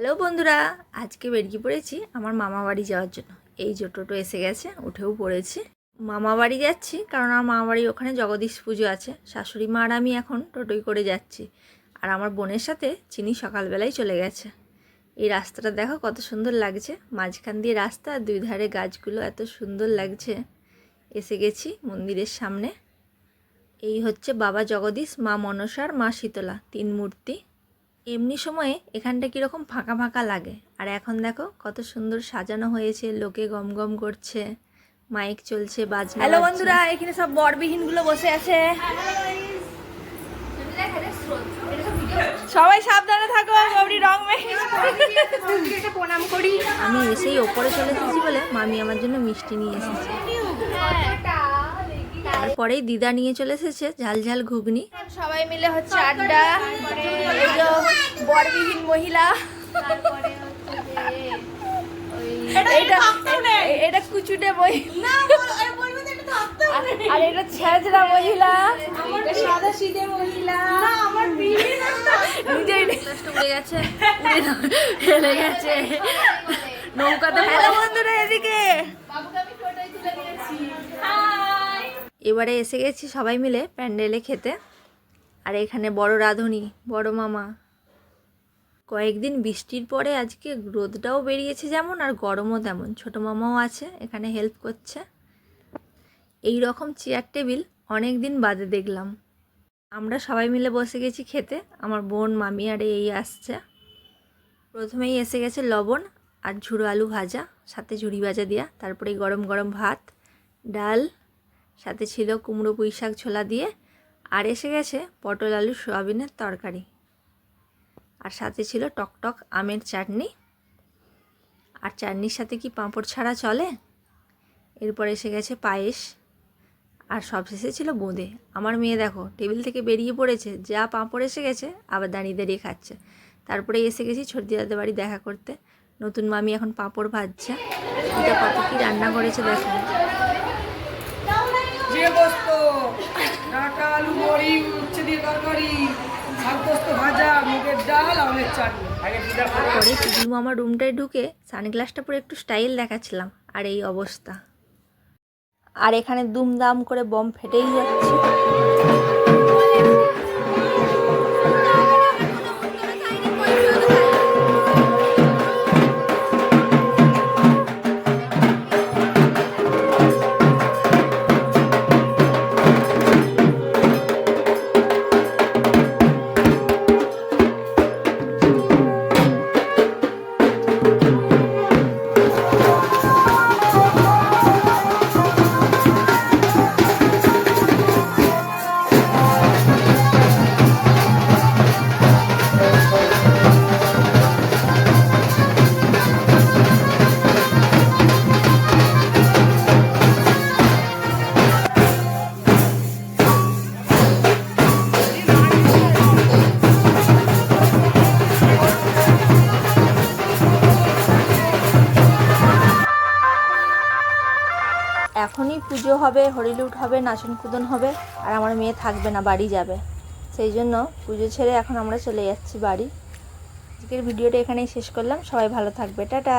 Hello বন্ধুরা, আজকে বেরিয়ে পড়েছি আমার মামা বাড়ি যাওয়ার জন্য। এই যে টোটো এসে গেছে, উঠেও পড়েছি। মামা বাড়ি যাচ্ছি কারণ আমার মামা বাড়ির ওখানে জগদীশ পুজো আছে। শাশুড়ি মা আর আমি এখন টোটোই করে যাচ্ছি। আর আমার বোনের সাথে চিনি সকালবেলায় চলে গেছে। এই রাস্তাটা দেখো কত সুন্দর লাগছে, মাঝখান দিয়ে রাস্তা আর দুই ধারে গাছগুলো এত সুন্দর লাগছে। এসে গেছি মন্দিরের সামনে। এই হচ্ছে বাবা জগদীশ, মা মনসার, মা শীতলা, তিন মূর্তি। এমনি সময়ে এখানটা কীরকম ফাঁকা ফাঁকা লাগে, আর এখন দেখো কত সুন্দর সাজানো হয়েছে, লোকে গম গম করছে, মাইক চলছে, বাজনা। হ্যালো বন্ধুরা, এখানে সব বরবিহীনগুলো বসে আছে। সবাই সাবধানে থাকো, গৌরী রং প্রণাম করি। আমি এসেই ওপরে চলে এসেছি বলে মামি আমার জন্য মিষ্টি নিয়ে এসেছে। তারপরেই দিদা নিয়ে চলে এসেছে ঝাল ঝাল ঘুগনি। সবাই মিলে হচ্ছে আড্ডা। বরবিহীন মহিলা, এটা কুচুটে মহিলা, আর এটা ছেঁচড়া মহিলা, সাদা শীতে মহিলা। হেলে গেছে নৌকাতে। হ্যালো বন্ধুরা, এদিকে এবারে এসে গেছি সবাই মিলে প্যান্ডেলে খেতে। আর এখানে বড় রাঁধুনি, বড় মামা। কয়েকদিন বৃষ্টির পরে আজকে রোদটাও বেরিয়েছে যেমন, আর গরমও তেমন। ছোট মামাও আছে এখানে, হেল্প করছে। এই রকম চেয়ার টেবিল অনেক দিন বাদে দেখলাম। আমরা সবাই মিলে বসে গেছি খেতে। আমার বোন, মামি আর এই আসছে। প্রথমেই এসে গেছে লবণ আর ঝুড়ো আলু ভাজা, সাথে ঝুড়ি ভাজা দেওয়া। তারপরে গরম গরম ভাত, ডাল, সাথে ছিল কুমড়ো পুঁই শাক ছোলা দিয়ে। আর এসে গেছে পটল আলু সয়াবিনের তরকারি, আর সাথে ছিল টকটক আমের চাটনি। আর চাটনির সাথে কি পাঁপড় ছাড়া চলে? এরপর এসে গেছে পায়েস, আর সবশেষে ছিল বোঁদে। আমার মেয়ে দেখো টেবিল থেকে বেরিয়ে পড়েছে, যা পাঁপড় এসে গেছে আবার দাঁড়িয়ে দাঁড়িয়ে খাচ্ছে। তারপরে এসে গেছি ছোটদি দাদের বাড়ি দেখা করতে। নতুন মামি এখন পাঁপড় ভাজছে। এটা কত কি রান্না করেছে দেখো। তারপরে পিদিমু আমার রুমটায় ঢুকে সানগ্লাসটা পরে একটু স্টাইল দেখাচ্ছিলাম, আর এই অবস্থা। আর এখানে দুমদাম করে বম ফেটেই যাচ্ছে। এখনই পুজো হবে, হরিলুট হবে, নাচন কুদন হবে, আর আমার মেয়ে থাকবে না, বাড়ি যাবে। সেই জন্য পুজো ছেড়ে এখন আমরা চলে যাচ্ছি বাড়ি। আজকের ভিডিওটা এখানেই শেষ করলাম। সবাই ভালো থাকবে, টাটা।